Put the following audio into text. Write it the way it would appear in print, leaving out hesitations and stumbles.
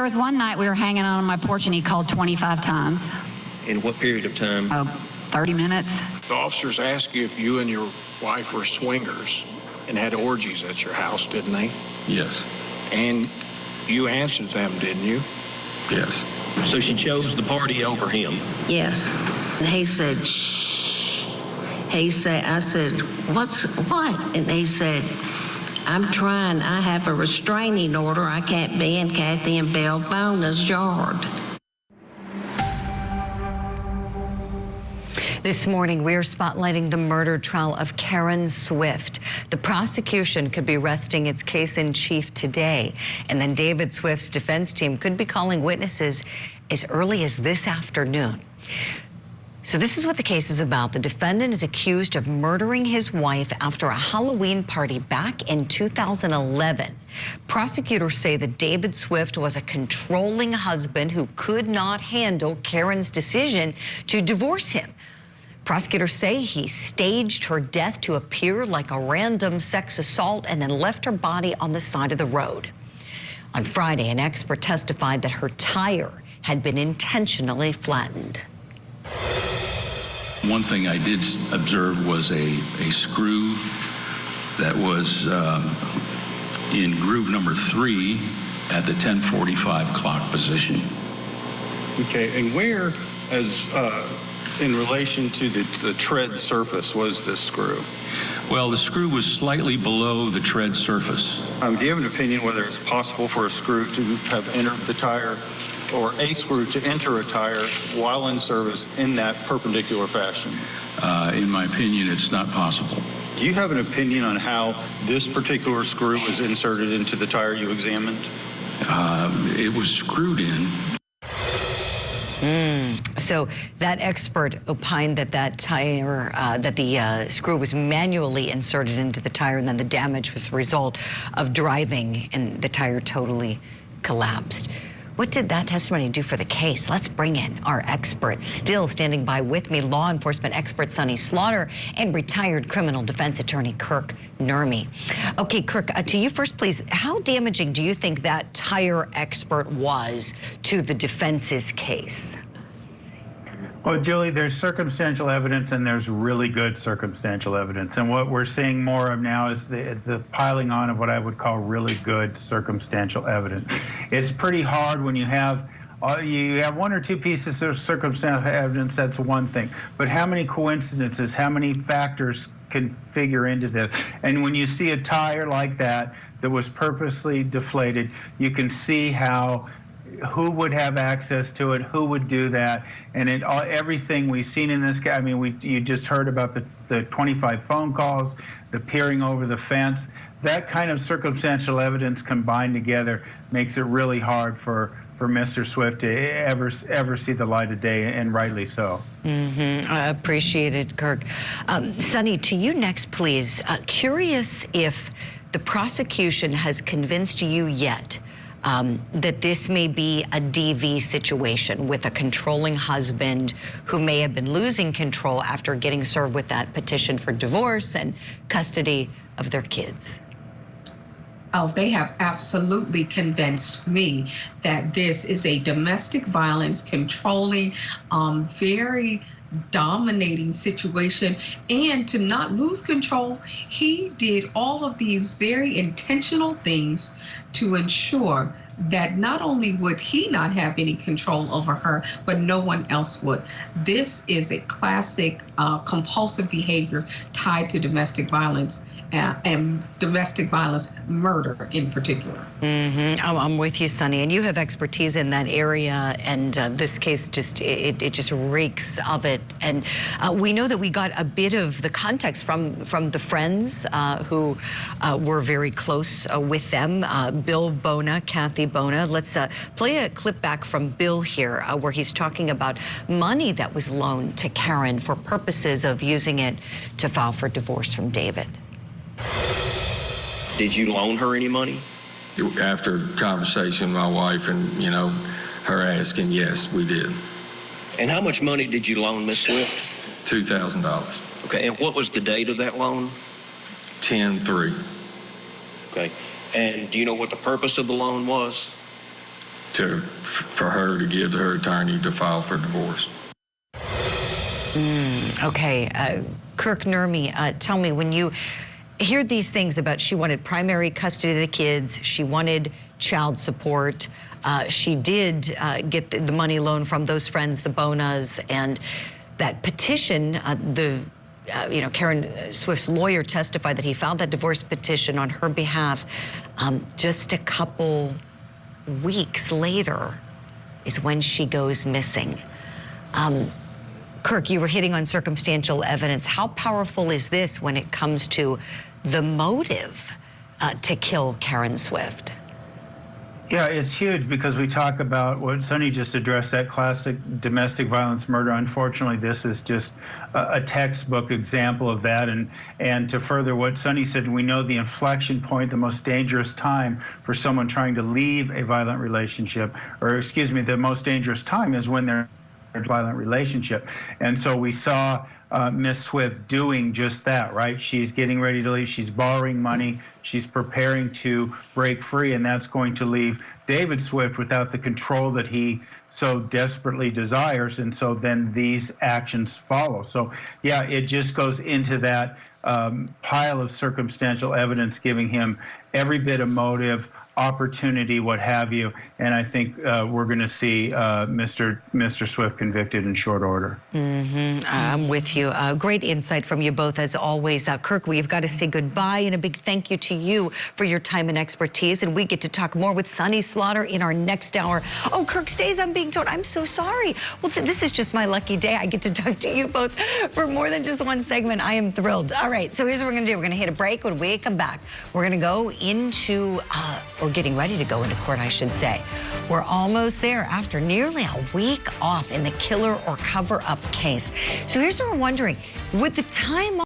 there was one night we were hanging out on my porch and he called 25 times. In what period of time? 30 minutes. The officers asked you if you and your wife were swingers and had orgies at your house, didn't they? Yes. And you answered them, didn't you? Yes. So she chose the party over him? Yes. And he said, shh. I said, what? And he said, I'm trying. I have a restraining order. I can't be in Kathy and Bill Bona's yard. This morning, we are spotlighting the murder trial of Karen Swift. The prosecution could be resting its case in chief today, and then David Swift's defense team could be calling witnesses as early as this afternoon. So this is what the case is about. The defendant is accused of murdering his wife after a Halloween party back in 2011. Prosecutors say that David Swift was a controlling husband who could not handle Karen's decision to divorce him. Prosecutors say he staged her death to appear like a random sex assault and then left her body on the side of the road. On Friday, an expert testified that her tire had been intentionally flattened. One thing I did observe was a screw that was in groove number 3 at the 10:45 clock position. Okay, and where, as in relation to the tread surface, was this screw? Well, the screw was slightly below the tread surface. Do you have an opinion whether it's possible for a screw to have entered the tire, or a screw to enter a tire while in service in that perpendicular fashion? In my opinion, it's not possible. Do you have an opinion on how this particular screw was inserted into the tire you examined? It was screwed in. So that expert opined that the screw was manually inserted into the tire, and then the damage was the result of driving and the tire totally collapsed. What did that testimony do for the case? Let's bring in our experts. Still standing by with me, law enforcement expert Sonny Slaughter and retired criminal defense attorney Kirk Nurmi. Okay, Kirk, to you first, please. How damaging do you think that tire expert was to the defense's case? Well, Julie, there's circumstantial evidence and there's really good circumstantial evidence. And what we're seeing more of now is the piling on of what I would call really good circumstantial evidence. It's pretty hard when you have one or two pieces of circumstantial evidence, that's one thing. But how many coincidences, how many factors can figure into this? And when you see a tire like that was purposely deflated, you can see who would have access to it, who would do that, and everything we've seen in this guy. I mean, you just heard about the 25 phone calls, the peering over the fence. That kind of circumstantial evidence combined together makes it really hard for Mr. Swift to ever see the light of day, and rightly so. I appreciate it, Kirk. Sonny, to you next, please. Curious if the prosecution has convinced you yet that this may be a DV situation with a controlling husband who may have been losing control after getting served with that petition for divorce and custody of their kids. Oh, they have absolutely convinced me that this is a domestic violence, controlling, very dominating situation, and to not lose control, he did all of these very intentional things to ensure that not only would he not have any control over her, but no one else would. This is a classic compulsive behavior tied to domestic violence and domestic violence murder in particular. I'm with you, Sonny, and you have expertise in that area, and this case just it just reeks of it. And we know that we got a bit of the context from the friends who were very close with them, Bill Bona, Kathy Bona. Let's play a clip back from Bill here, where he's talking about money that was loaned to Karen for purposes of using it to file for divorce from David. Did you loan her any money? After conversation with my wife and, her asking, yes, we did. And how much money did you loan Miss Swift? $2,000. Okay, and what was the date of that loan? 10/3. Okay, and do you know what the purpose of the loan was? for her to give to her attorney to file for divorce. Okay, Kirk Nurmi, tell me, when you hear these things about she wanted primary custody of the kids, she wanted child support, she did get the money loan from those friends, the Bonas, and that petition, Karen Swift's lawyer testified that he filed that divorce petition on her behalf. Just a couple weeks later is when she goes missing. Kirk, you were hitting on circumstantial evidence. How powerful is this when it comes to the motive to kill Karen Swift? Yeah, it's huge because we talk about what Sonny just addressed, that classic domestic violence murder. Unfortunately, this is just a textbook example of that. And to further what Sonny said, we know the inflection point, the most dangerous time for someone trying to leave a violent relationship, or excuse me, the most dangerous time is when they're in a violent relationship. And so we saw Miss Swift doing just that, right? She's getting ready to leave. She's borrowing money. She's preparing to break free, and that's going to leave David Swift without the control that he so desperately desires. And so then these actions follow. So, yeah, it just goes into that pile of circumstantial evidence, giving him every bit of motive, opportunity, what have you, and I think we're going to see Mr. Swift convicted in short order. I'm with you. Great insight from you both, as always. Kirk, we've got to say goodbye, and a big thank you to you for your time and expertise, and we get to talk more with Sonny Slaughter in our next hour. Oh, Kirk stays, I'm being told. I'm so sorry. Well, this is just my lucky day. I get to talk to you both for more than just one segment. I am thrilled. All right, so here's what we're going to do. We're going to hit a break. When we come back, we're going to go into, or getting ready to go into court, I should say. We're almost there after nearly a week off in the killer or cover-up case. So here's what we're wondering. Would the time